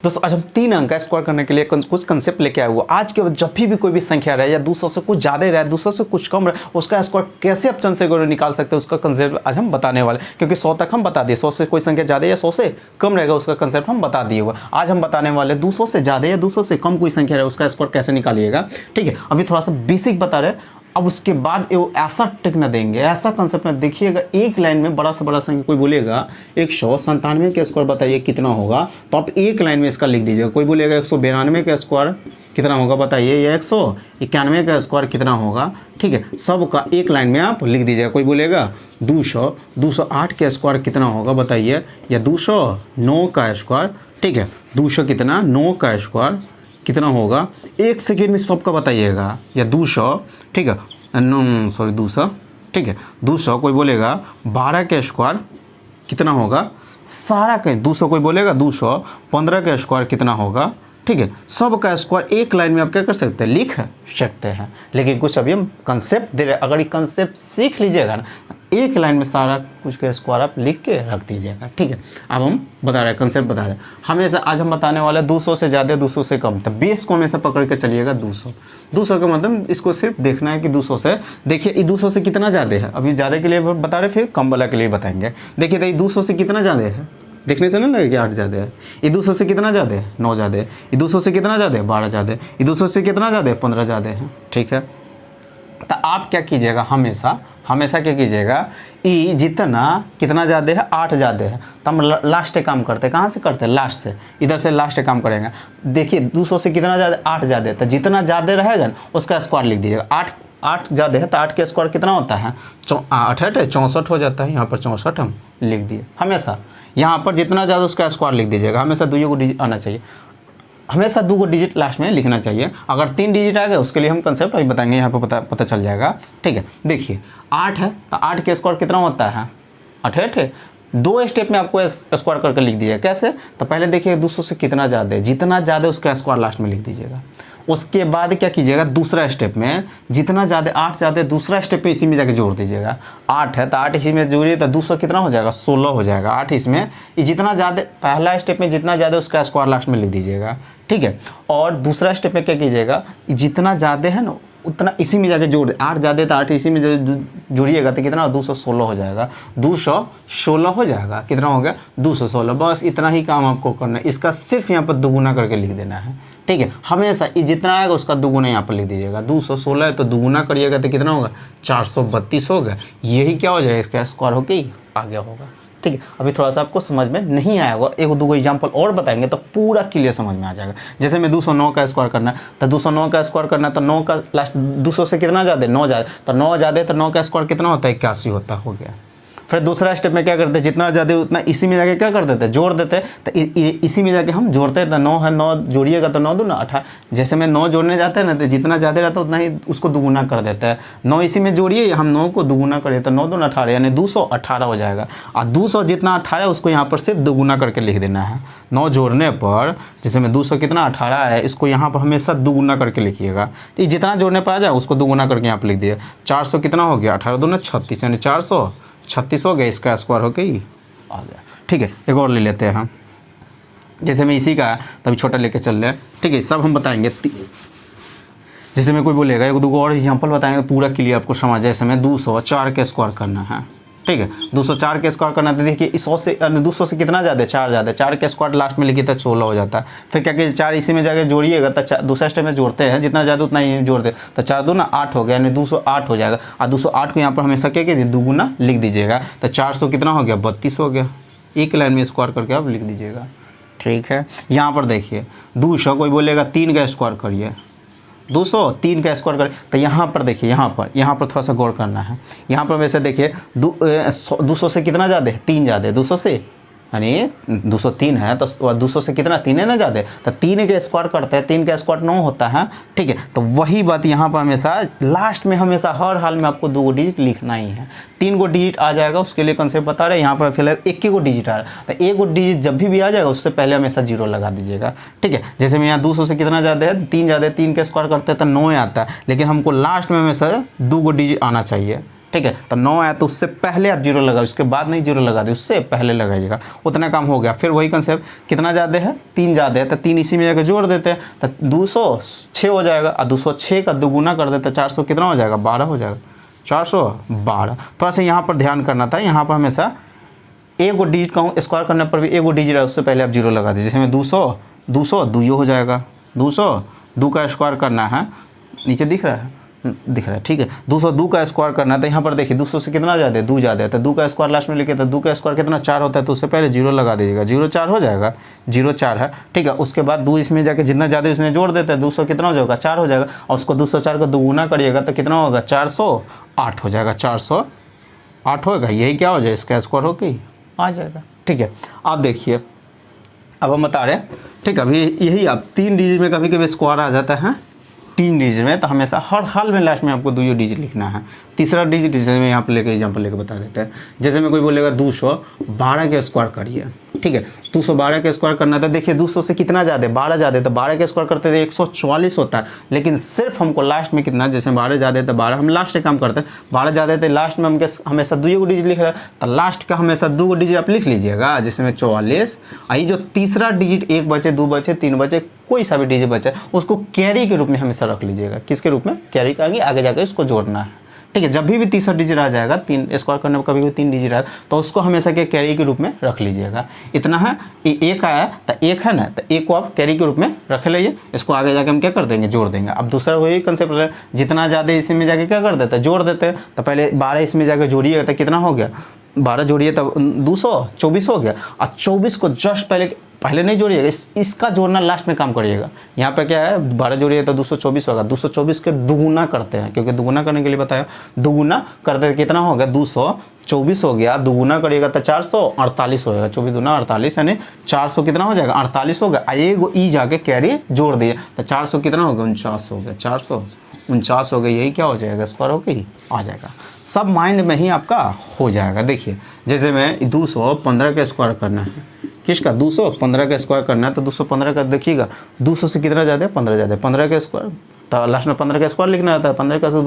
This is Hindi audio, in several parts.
दोस्तों आज हम 3 अंक का स्क्वायर करने के लिए कुछ कंसेप्ट लेके आए हुए। आज के बाद जब भी कोई भी संख्या रहे या 200 से कुछ ज़्यादा रहे 200 से कुछ कम रहे उसका स्क्वायर कैसे आप चंद से निकाल सकते हैं उसका कंसेप्ट आज हम बताने वाले, क्योंकि 100 तक हम बता दिए, 100 से कोई संख्या ज़्यादा या 100 से कम रहेगा उसका कंसेप्ट हम बता दिए हुआ। आज हम बताने वाले 200 से ज़्यादा या 200 से कम कोई संख्या रहे उसका स्क्वायर कैसे निकालिएगा। ठीक है, अभी थोड़ा सा बेसिक बता रहे, अब उसके बाद वो ऐसा टिक न देंगे, ऐसा कंसेप्ट न देखिएगा। एक लाइन में बड़ा से बड़ा संख्या कोई बोलेगा 197 का स्क्वायर बताइए कितना होगा, तो आप एक लाइन में इसका लिख दीजिएगा। कोई बोलेगा 192 का स्क्वायर कितना होगा बताइए, या 191 का स्क्वायर कितना होगा। ठीक है, सब का एक लाइन में आप लिख दीजिएगा। कोई बोलेगा 208 का स्क्वायर कितना होगा बताइए, या 209 का स्क्वायर। ठीक है, 200 कितना 9 का स्क्वायर कितना होगा, एक सेकेंड में सबका बताइएगा। या 200, ठीक है, 200, ठीक है, 200 कोई बोलेगा 12 का स्क्वायर कितना होगा, सारा का 200 कोई बोलेगा 215 का स्क्वायर कितना होगा। ठीक है, सब का स्क्वायर एक लाइन में आप क्या कर सकते हैं, लिख सकते हैं। लेकिन कुछ अभी हम कंसेप्ट दे रहे हैं, अगर ये कंसेप्ट सीख लीजिएगा ना एक लाइन में सारा कुछ का स्क्वायर आप लिख के रख दीजिएगा। ठीक है, अब हम बता रहे हैं, कंसेप्ट बता रहे हैं। हमेशा आज हम बताने वाले 200 से ज़्यादा 200 से कम, तो बेस को हमेशा पकड़ के चलिएगा 200 का मतलब इसको सिर्फ देखना है कि 200 से, देखिए ये 200 से कितना ज़्यादा है, अभी ज़्यादा के लिए बता रहे, फिर कम वाला के लिए बताएंगे। देखिए तो ये 200 से कितना ज़्यादा है, देखने से ना लगे कि 8 ज़्यादा है। ये 200 से कितना ज़्यादा है, 9 ज़्यादा है। ये 200 से कितना ज़्यादा है, 12 ज़्यादा है। ये 200 से कितना ज़्यादा है, 15 ज़्यादा है। ठीक है, तो आप क्या कीजिएगा, हमेशा क्या कीजिएगा, ई जितना कितना ज़्यादा है, 8 ज़्यादा है, तो हम लास्ट काम करते हैं। कहाँ से करते हैं, लास्ट से, इधर से लास्ट काम करेंगे। देखिए 200 से कितना ज़्यादा, 8 ज़्यादा है, तो जितना ज़्यादा रहेगा ना उसका स्क्वायर लिख दीजिएगा। 8 ज़्यादा है तो 8 का स्क्वायर कितना होता है, 8 है 64 हो जाता है। यहाँ पर 64 हम लिख दिए। हमेशा यहाँ पर जितना ज़्यादा उसका स्क्वायर लिख दीजिएगा। हमेशा 2 डिजिट आना चाहिए, हमेशा 2 डिजिट लास्ट में लिखना चाहिए। अगर 3 डिजिट आ गए उसके लिए हम कंसेप्ट अभी बताएंगे, यहाँ पर पता चल जाएगा। ठीक है, देखिए 8 है तो 8 के स्क्वायर कितना होता है, 8 है। 2 स्टेप में आपको स्क्वायर करके लिख दीजिएगा। कैसे, तो पहले देखिए 200 से कितना ज़्यादा है, जितना ज़्यादा उसका स्क्वायर लास्ट में लिख दीजिएगा। उसके बाद क्या कीजिएगा, दूसरा स्टेप में जितना ज़्यादा 8 ज़्यादा, दूसरा स्टेप में इसी में जाके जोड़ दीजिएगा। 8 है तो 8 इसी में जोड़िए तो 200 कितना हो जाएगा, 16 हो जाएगा। 8 इसमें, ये जितना ज़्यादा पहला स्टेप में जितना ज़्यादा उसका स्क्वायर लास्ट में लिख दीजिएगा। ठीक है, और दूसरा स्टेप में क्या कीजिएगा, जितना ज़्यादा है ना उतना इसी में जाके जोड़ दे। 8 ज़्यादा तो 8 इसी में जोड़िएगा तो कितना 216 हो जाएगा। 216 हो जाएगा, कितना हो गया 216। बस इतना ही काम आपको करना है, इसका सिर्फ यहाँ पर दोगुना करके लिख देना है। ठीक है, हमेशा ये जितना आएगा उसका दोगुना यहाँ पर लिख दीजिएगा। 216 है तो दोगुना करिएगा तो कितना होगा, 432 होगा। यही क्या हो जाएगा, इसका स्क्वायर होके ही आगे होगा। ठीक है, अभी थोड़ा सा आपको समझ में नहीं आया होगा, 1-2 एग्जाम्पल और बताएंगे तो पूरा क्लियर समझ में आ जाएगा। जैसे मैं 209 का स्क्वायर करना है तो 209 का स्क्वायर करना है तो 9 का लास्ट 200 से कितना ज़्यादा, 9 ज़्यादा, तो 9 ज़्यादा तो 9 का स्क्वायर कितना होता है, 81 होता हो गया। फिर दूसरा स्टेप में क्या करते हैं, जितना ज़्यादा उतना इसी में जाके क्या कर देते हैं, जोड़ देते हैं। तो इसी में जाके हम जोड़ते हैं, तो 9 है, 9 जोड़िएगा तो 9 दूना 18। जैसे में 9 जोड़ने जाते हैं ना तो जितना ज़्यादा रहता है उतना ही उसको दुगुना कर देता है। 9 इसी में जोड़िए, हम 9 को दुगुना करिए तो 9 दूना 18 यानी 218 हो जाएगा। और 200 जितना 18 है उसको यहाँ पर सिर्फ दुगुना करके लिख देना है। 9 जोड़ने पर जैसे में 200 कितना 18 है, इसको यहाँ पर हमेशा दुगुना करके लिखिएगा। ये जितना जोड़ने पर आ जाए उसको दुगुना करके यहाँ पर लिख दिए। 400 कितना हो गया, 18 दूना 36 यानी 436 हो गया, इसका स्क्वायर होके ही आ गया। ठीक है, एक और ले लेते हैं हम, जैसे मैं इसी का तभी छोटा लेके चल रहे हैं। ठीक है, सब हम बताएंगे। जैसे मैं कोई बोलेगा 1-2 और एग्जाम्पल बताएंगे पूरा क्लियर आपको समझ। जैसे मैं 204 के स्क्वायर करना है। ठीक है, 204 के स्क्वायर करना तो देखिए 100 से 200 से कितना ज़्यादा है, 4 ज़्यादा है। 4 के स्क्वायर लास्ट में लिखिए तो 16 हो जाता है। फिर क्या कि 4 इसी में जाकर जोड़िएगा तो दूसरा स्टेप में जोड़ते हैं, जितना ज़्यादा उतना ही जोड़ दे तो 4 दूना 8 हो गया यानी 208 हो जाएगा। और 208 को यहाँ पर हमेशा क्या कीजिए, दुगुना लिख दीजिएगा। तो 400 कितना हो गया, 32 हो गया। एक लाइन में स्क्वायर करके आप लिख दीजिएगा। ठीक है, यहाँ पर देखिए 200 कोई बोलेगा 3 का स्क्वायर करिए, 203 का स्क्वायर करें तो यहाँ पर देखिए, यहाँ पर थोड़ा सा गौर करना है। यहाँ पर वैसे देखिए 200 से कितना ज़्यादा है, 3 ज़्यादा है 200 से, यानी 203 है तो 200 से कितना 3 है ना ज़्यादा, तो 3 के स्क्वायर करते हैं, 3 का स्क्वायर 9 होता है। ठीक है, तो वही बात यहाँ पर हमेशा लास्ट में हमेशा हर हाल में आपको 2 डिजिट लिखना ही है। 3 डिजिट आ जाएगा उसके लिए कंसेप्ट बता रहे हैं। यहाँ पर फिलहाल 1 डिजिट आ रहा है तो 1 डिजिट जब भी आ जाएगा उससे पहले हमेशा 0 लगा दीजिएगा। ठीक है, जैसे मैं यहाँ 200 से कितना ज़्यादा है, 3 ज़्यादा है, 3 का स्क्वायर करते हैं तो 9 आता है, लेकिन हमको लास्ट में हमेशा 2 डिजिट आना चाहिए। ठीक है। तो 9 आया तो उससे पहले आप जीरो लगाओ, उसके बाद नहीं जीरो लगा दे, उससे पहले लगाइएगा, उतना काम हो गया। फिर वही कंसेप्ट, कितना ज़्यादा है, 3 ज़्यादा है, तो 3 इसी में जाकर जोड़ देते हैं, तो 206 हो जाएगा, और 206 का दोगुना कर देते हैं 400, कितना हो जाएगा, 12 हो जाएगा, 412। थोड़ा सा यहाँ पर ध्यान करना था, यहाँ पर हमेशा एक गो डिजिट का स्क्वायर करने पर भी एक गो डिजिट है, उससे पहले आप जीरो लगा दीजिए। जैसे में 200 दुइयो हो जाएगा, 2 का स्क्वायर करना है, नीचे दिख रहा है, ठीक है। 202 का स्क्वायर करना है, तो यहाँ पर देखिए 200 से कितना ज़्यादा है, 2 ज़्यादा है, तो 2 का स्क्वायर लास्ट में लिखे, तो 2 का स्क्वायर कितना 4 होता है, तो उससे पहले जीरो लगा दीजिएगा, 04 हो जाएगा, 04 है, ठीक है। उसके बाद 2 इसमें जाके जितना ज़्यादा इसमें जोड़ देते हैं, 200 कितना हो जाएगा, 4 हो जाएगा, और उसको 204 का दोगुना करिएगा तो कितना होगा, 408 हो जाएगा, 408 होगा, यही क्या हो जाए, इसका स्क्वायर हो के आ जाएगा, ठीक है। आप देखिए, अब हम बता रहे हैं, ठीक है, अभी यही आप 3 डिजिट में कभी कभी स्क्वायर आ जाता है 3 डिजिट में, तो हमेशा हर हाल में लास्ट में आपको 2 डिजिट लिखना है। तीसरा डिजिट जैसे मैं यहाँ पर लेकर एग्जाम्पल लेकर बता देते हैं, जैसे में कोई बोलेगा 212 के स्क्वायर करिए, ठीक है, 212 के स्क्वायर करना था, देखिए 200 से कितना ज़्यादा है, 12 ज़्यादा है, तो 12 के स्क्वायर करते थे 144 होता है, लेकिन सिर्फ हमको लास्ट में कितना, जैसे 12 ज़्यादा है तो 12 हम लास्ट से काम करते हैं, 12 ज़्यादा है तो लास्ट में हम हमेशा 2 डिजिट लिख रहे हैं, तो लास्ट का हमेशा 2 डिजिट आप लिख लीजिएगा, जैसे में 44। आई जो तीसरा डिजिट 1 बचे, 2 बचे, 3 बचे, कोई सा भी डिजिट बचे, उसको कैरी के रूप में हमेशा रख लीजिएगा, किसके रूप में, कैरी का, आगे जाकर इसको जोड़ना है, ठीक है। जब भी तीसरा डिजिट आ जाएगा, 3 स्क्वायर करने पर कभी कोई 3 डिजिट आया तो उसको हमेशा के कैरी के रूप में रख लीजिएगा। इतना है, एक आया तो एक है ना, तो एक को आप कैरी के रूप में रख लीजिए, इसको आगे जाके हम क्या कर देंगे, जोड़ देंगे। अब दूसरा वही कंसेप्ट है, जितना ज़्यादा इसमें जाके क्या कर देते हैं, जोड़ देते हैं, तो पहले 12 इसमें जाके जोड़िएगा तो कितना हो गया, 12 जोड़िए तब 224 हो गया, और 24 को जस्ट पहले नहीं जोड़िएगा, इसका जोड़ना लास्ट में काम करिएगा। यहाँ पे क्या है, 12 जोड़िए तो 224 होगा, 224 के दुगुना करते हैं, क्योंकि दुगुना करने के लिए बताया, दुगुना करते कितना हो गया, 224 हो गया, दुगुना करिएगा तो 448 होगा, 24 दूना 48, यानी 400 कितना हो जाएगा, 48 हो गया, एक ई जाके कैरी जोड़ दिए तो 400 कितना हो गया, 49 हो गया, 449 हो गया, यही क्या हो जाएगा, स्क्वायर होके ही आ जाएगा। सब माइंड में ही आपका हो जाएगा। देखिए जैसे मैं 215 का स्क्वायर करना है, किसका, 215 का स्क्वायर करना है, तो 215 का देखिएगा, 200 से कितना ज़्यादा है, 15 ज़्यादा है, 15 का स्क्वायर, तो लास्ट में 15 का स्क्वायर लिखना रहता है, 15 का तो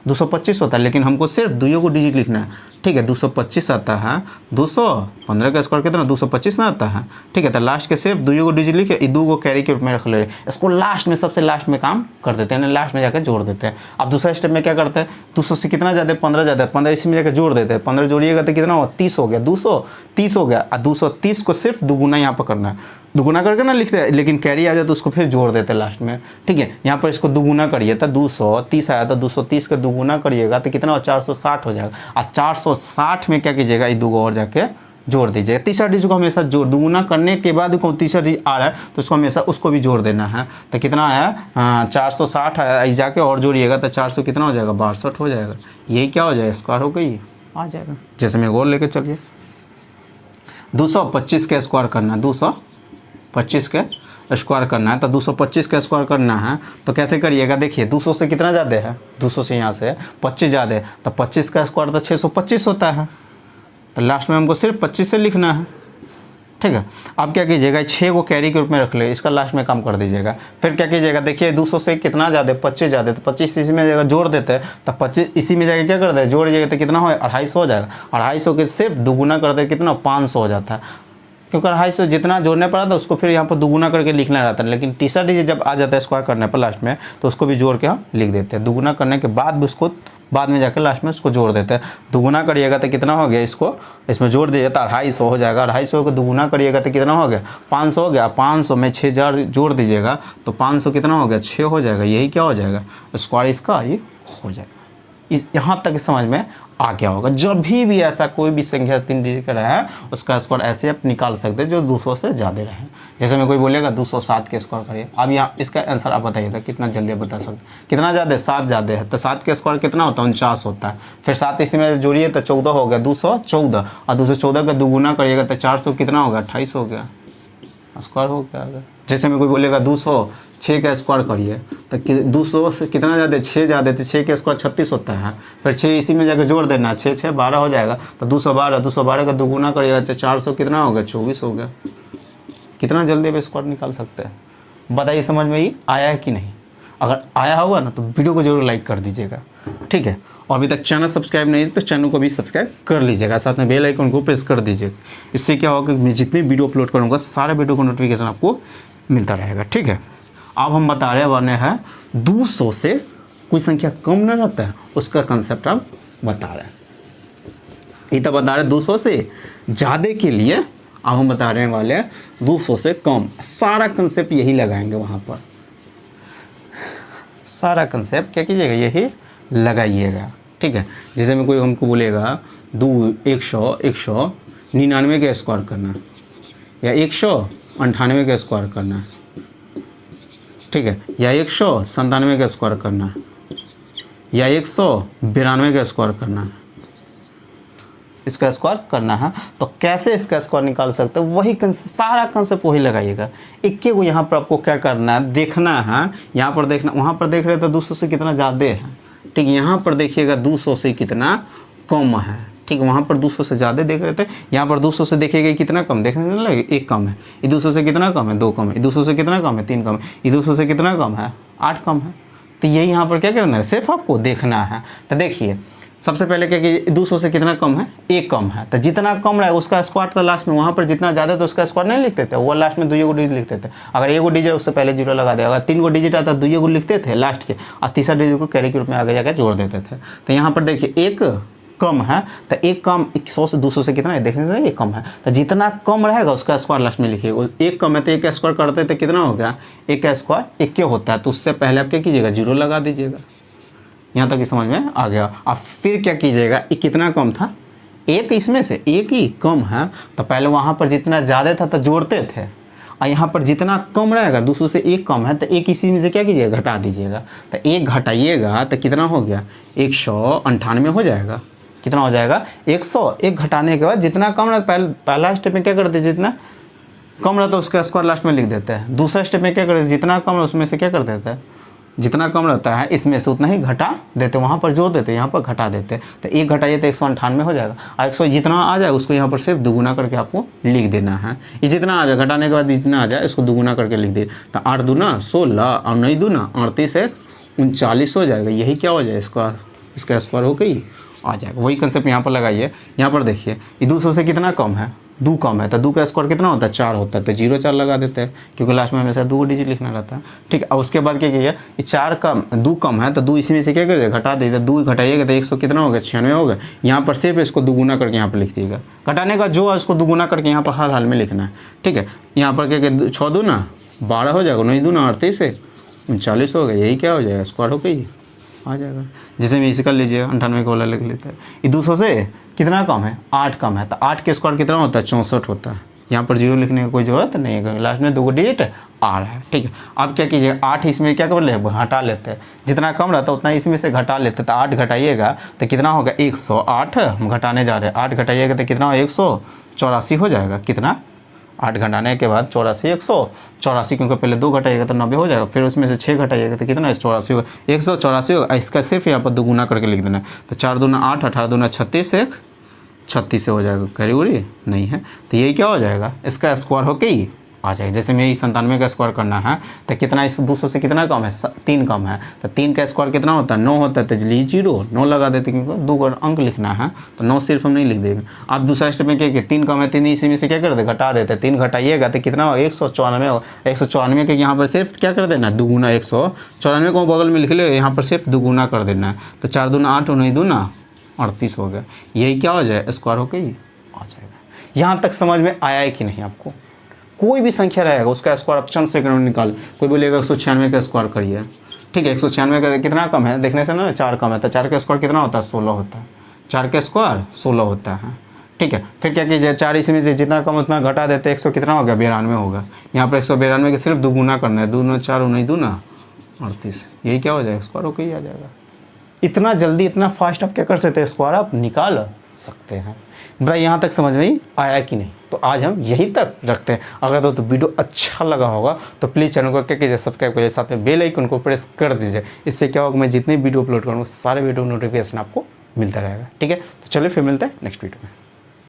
225 होता है, लेकिन हमको सिर्फ 2 डिजिट लिखना है, ठीक है। 225 आता है, 215 का स्क्वायर कितना, 225 ना आता है, ठीक है। तो लास्ट के सिर्फ 2 डिजिट लिखे, 2 कैरी के रूप में रख ले, इसको लास्ट में, सबसे लास्ट में काम कर देते हैं, लास्ट में जाकर जोड़ देते हैं। अब दूसरा स्टेप में क्या करते हैं, 200 से कितना ज़्यादा है, 15 ज़्यादा है, 15 इसी में जाकर जोड़ देते हैं, 15 जोड़िएगा तो कितना हो, 30 हो गया, 230 हो गया, और 230 को सिर्फ दुगुना यहाँ पर करना है, दुगुना करके ना लिखते हैं, लेकिन कैरी आ जाए तो उसको फिर जोड़ देते हैं लास्ट में, ठीक है। यहाँ पर इसको दुगुना करिए तो 230 आया, तो 230 का दुगुना करिएगा तो कितना हो, 460 हो जाएगा, और 460 में क्या कीजिएगा, ये 2 और जाके जोड़ दीजिएगा। तीसरा डिजिट को हमेशा जोड़, दुगुना करने के बाद को तीसरा डिजिट आ रहा है तो उसको हमेशा उसको भी जोड़ देना है, तो कितना आया, 460 आया, जाके और जोड़िएगा तो 400 कितना हो जाएगा, 62 हो जाएगा, यही क्या हो जाएगा, स्क्वायर हो गई, आ जाएगा। जैसे मैं और लेके चलिए, 225 का स्क्वायर करना है, 225 के स्क्वायर करना है, तो 225 का स्क्वायर करना है तो कैसे करिएगा, देखिए 200 से कितना ज़्यादा है, 200 से यहाँ से 25 ज़्यादा है, तो 25 का स्क्वायर तो 625 होता है, तो लास्ट में हमको सिर्फ 25 से लिखना है, ठीक है। अब क्या कीजिएगा, 6 को कैरी के रूप में रख ले, इसका लास्ट में काम कर दीजिएगा। फिर क्या कीजिएगा, देखिए 200 से कितना ज़्यादा है, 25 ज़्यादा है, तो 25 इसी में जाकर जोड़ देते हैं, तो 25 इसी में जाकर क्या करते हैं, जोड़ दीजिएगा तो कितना हो, 250 हो जाएगा, 250 के सिर्फ दुगुना करते हैं, कितना 500 हो जाता है, क्योंकि 250 जितना जोड़ने पड़ा था उसको फिर यहाँ पर दुगुना करके लिखना रहता है, लेकिन तीसरा डिजिट जब आ जाता है स्क्वायर करने पर लास्ट में, तो उसको भी जोड़ के हम लिख देते हैं, दुगुना करने के बाद भी उसको बाद में जाकर लास्ट में उसको जोड़ देते हैं। दुगुना करिएगा तो कितना हो गया, इसको इसमें जोड़ दीजिए तो 250 हो जाएगा, 250 को दुगुना करिएगा तो कितना हो गया, 500 हो गया, 500 में 6 जोड़ दीजिएगा तो 500 कितना हो गया, 6 हो जाएगा, यही क्या हो जाएगा, स्क्वायर इसका ये हो जाएगा। इस यहाँ तक समझ में आ गया होगा। जब भी ऐसा कोई भी संख्या 3 डिजिट का रहा है उसका स्क्वायर ऐसे आप निकाल सकते हैं जो 200 से ज़्यादा रहे। जैसे मैं कोई बोलेगा 207 के स्क्वायर करिए, अब यहाँ इसका आंसर आप बताइए था कितना जल्दी बता सकते, कितना ज़्यादा है, 7 ज़्यादा है, तो 7 के स्क्वायर कितना होता है, 49 होता है। फिर 7 इसी में जोड़िए तो 14 हो गया, 214, और 214 का दुगुना करिएगा तो 400 कितना होगा, 28 हो गया, स्क्वायर हो गया। जैसे में कोई बोलेगा 206 का स्क्वायर करिए तो 200 से कितना ज़्यादा, 6 ज़्यादा, तो 6 का स्क्वायर 36 होता है। फिर 6 इसी में जाकर जोड़ देना, 6 6 12 हो जाएगा, तो 212 का दुगुना करिएगा तो 400 कितना होगा, 24 हो गया। कितना जल्दी अब स्क्वायर निकाल सकते हैं, बताइए, समझ में ही आया है कि नहीं। अगर आया होगा ना तो वीडियो को जरूर लाइक कर दीजिएगा, ठीक है। और अभी तक चैनल सब्सक्राइब नहीं है तो चैनल को भी सब्सक्राइब कर लीजिएगा, साथ में बेल आइकन को प्रेस कर दीजिएगा। इससे क्या होगा कि मैं जितनी वीडियो अपलोड करूँगा सारे वीडियो को नोटिफिकेशन आपको मिलता रहेगा, ठीक है। अब हम बता रहे बने हैं 200 से कोई संख्या कम न रहता है उसका कंसेप्ट आप बता रहे हैं। ये तो बता रहे 200 से ज़्यादा के लिए, अब हम बता रहे वाले हैं 200 से कम। सारा कंसेप्ट यही लगाएंगे वहाँ पर, सारा कंसेप्ट क्या कीजिएगा यही लगाइएगा, ठीक है। जैसे में कोई हमको बोलेगा 199 का स्क्वायर करना या 198 का स्क्वायर करना, ठीक है, या 197 का स्क्वायर करना या 192 का स्क्वायर करना, इसका स्क्वायर करना है। तो कैसे इसका स्क्वायर निकाल सकते हैं, वही सारा कंसेप्ट वही लगाइएगा। एक को यहाँ पर आपको क्या करना है, देखना है। यहाँ पर देखना, वहाँ पर देख रहे तो 200 से कितना ज़्यादा है, ठीक है। यहाँ पर देखिएगा 200 से कितना कम है, ठीक है। वहाँ पर 200 से ज़्यादा देख रहे थे, यहाँ पर 200 से देखिएगा कितना कम, देखने लगे 1 कम है। ये 200 से कितना कम है, 2 कम है। ये 200 से कितना कम है, 3 कम है। ये 200 से कितना कम है, 8 कम है। तो यही यहाँ पर क्या करना है, सिर्फ आपको देखना है। तो देखिए सबसे पहले क्या कि 200 से कितना कम है, 1 कम है। तो जितना कम रहा है उसका स्क्वायर था लास्ट में, वहाँ पर जितना ज़्यादा तो उसका स्क्वायर नहीं लिखते थे, वो लास्ट में 2 डिजिट लिखते थे। अगर 1 डिजिट उससे पहले 0 लगा दे, अगर 3 डिजिट आता 2 लिखते थे लास्ट के, और तीसरा डिजिट को कैरी के रूप में आगे जाकर जोड़ देते थे। तो यहाँ पर देखिए 1 कम है, तो 1 कम 100 से 200 से कितना है, देखने से 1 कम है। तो जितना कम रहेगा उसका स्क्वायर लास्ट में लिखिए। 1 कम है तो 1 का स्क्वायर करते थे, कितना हो गया, 1 का स्क्वायर 1 होता है। तो उससे पहले आप क्या कीजिएगा, 0 लगा दीजिएगा। यहाँ तक समझ में आ गया। अब फिर क्या कीजिएगा, ये कितना कम था, 1 इसमें से 1 ही कम है। तो पहले वहाँ पर जितना ज़्यादा था तो जोड़ते थे, और यहाँ पर जितना कम रहेगा 200 से 1 कम है तो 1 इसी में से क्या कीजिएगा, घटा दीजिएगा। तो 1 घटाइएगा तो कितना हो गया, 198 हो जाएगा। कितना हो जाएगा, 100। 1 घटाने के बाद जितना कम रहता, पहला स्टेप में क्या करते, जितना कम रहता है उसका स्क्वायर लास्ट में लिख देते हैं। दूसरा स्टेप में क्या करते, जितना कम है उसमें से क्या कर देते हैं, जितना कम रहता है इसमें से उतना ही घटा देते, वहाँ पर जोड़ देते, यहाँ पर घटा देते। तो 1 घटाइए तो 198 हो जाएगा। और 100 जितना आ जाए उसको यहाँ पर सिर्फ दुगुना करके आपको लिख देना है। ये जितना आ जाए घटाने के बाद जितना आ जाए इसको दुगुना करके लिख दे। तो 8 दूना 16 और 9 दूना 38, 1 39 हो जाएगा। यही क्या हो जाए, इसका स्क्वायर हो गई आ जाएगा। वही कंसेप्ट यहाँ पर लगाइए। यहाँ पर देखिए ये 200 से कितना कम है, 2 कम है। तो 2 का स्क्वायर कितना होता है, 4 होता है। तो 0 4 लगा देते हैं, क्योंकि लास्ट में हमेशा 2 डिजिट लिखना रहता है, ठीक है। और उसके बाद क्या कीजिए, ये 4 कम 2 कम है तो 2 इसी में से क्या करिए, घटा दीजिए। 2 घटाइएगा तो 100 कितना हो गया, 96 हो गया। यहाँ पर सिर्फ इसको दुगुना करके यहाँ पर लिख दीजिएगा। घटाने का जो है उसको दुगुना करके यहाँ पर हर हाल में लिखना है, ठीक है। यहाँ पर क्या 6 दूना 12 हो जाएगा, 9 दूना 38, 1 39 हो गया। यही क्या हो जाएगा, स्क्वायर हो गई आ जाएगा। जैसे में इसे कर लीजिए, 98 का वाला लिख लेते हैं। ये 200 से कितना कम है, 8 कम है। तो 8 के स्क्वायर कितना होता है, 64 होता है। यहाँ पर 0 लिखने की कोई ज़रूरत नहीं है, लास्ट में 2 डिजिट आ रहा है, ठीक है। अब क्या कीजिए, 8 इसमें क्या कर ले, घटा लेते हैं। जितना कम रहता है उतना इसमें से घटा लेते हैं। तो 8 घटाइएगा तो कितना होगा, 108 हम घटाने जा रहे हैं। 8 घटाइएगा तो कितना हो, 184 हो जाएगा। कितना, 8 घटाने के बाद 84, 184, क्योंकि पहले 2 घटाइएगा तो 90 हो जाएगा। फिर उसमें से 6 घटाइएगा तो कितना, 84 होगा। 184 होगा। इसका सिर्फ यहाँ पर दुगुना करके लिख देना है। तो 4 दूना 8, 18 दूना 36, 1 36 से हो जाएगा। कैरी नहीं है तो यही क्या हो जाएगा, इसका स्क्वायर होके ही आ जाएगा। जैसे में 97 का स्क्वायर करना है तो कितना, इस 200 से कितना कम है, 3 कम है। तो 3 का स्क्वायर कितना होता है, 9 होता है। तो चलिए 0 9 लगा देते, क्योंकि 2 अंक लिखना है तो 9 सिर्फ हम नहीं लिख देंगे। आप दूसरा स्टेप में क्या कि 3 कम है, 3 इसी में से क्या कर दे, घटा देते। 3 घटाइएगा तो कितना हो, 194 हो। 194 के यहाँ पर सिर्फ क्या कर देना, दुगुना। 194 को बगल में लिख ले, यहाँ पर सिर्फ दुगुना कर देना है। तो 4 दूना 8, 9 दूना 38 हो गया। यही क्या हो जाए, स्क्वायर होकर ही आ जाएगा। यहाँ तक समझ में आया है कि नहीं आपको। कोई भी संख्या रहेगा उसका स्क्वायर आप चंद सेकंड में निकाल। कोई बोलेगा 196 का स्क्वायर करिए, ठीक है। 196 का कितना कम है, देखने से ना 4 कम है। तो 4 का स्क्वायर कितना होता है, 16 होता है। 4 का स्क्वायर 16 होता है, ठीक है। फिर क्या कीजिए, 4 इसमें से जितना कम उतना घटा देते। 100 कितना हो गया, 92 होगा। यहाँ पर 192 के सिर्फ दुगुना करना है। 2 9 4 9 दूना 38। यही क्या हो जाएगा, स्क्वायर होकर ही आ जाएगा। इतना जल्दी इतना फास्ट आप क्या कर सकते हैं, स्क्वायर आप निकाल सकते हैं। बताइए यहाँ तक समझ में आया कि नहीं। तो आज हम यहीं तक रखते हैं। अगर तो वीडियो अच्छा लगा होगा तो प्लीज़ चैनल को क्या कीजिए, सब्सक्राइब करिए, साथ में बेल आइकन को प्रेस कर दीजिए। इससे क्या होगा, मैं जितनी वीडियो अपलोड करूँगा सारे वीडियो नोटिफिकेशन आपको मिलता रहेगा, ठीक है। तो चलिए फिर मिलते हैं नेक्स्ट वीडियो में।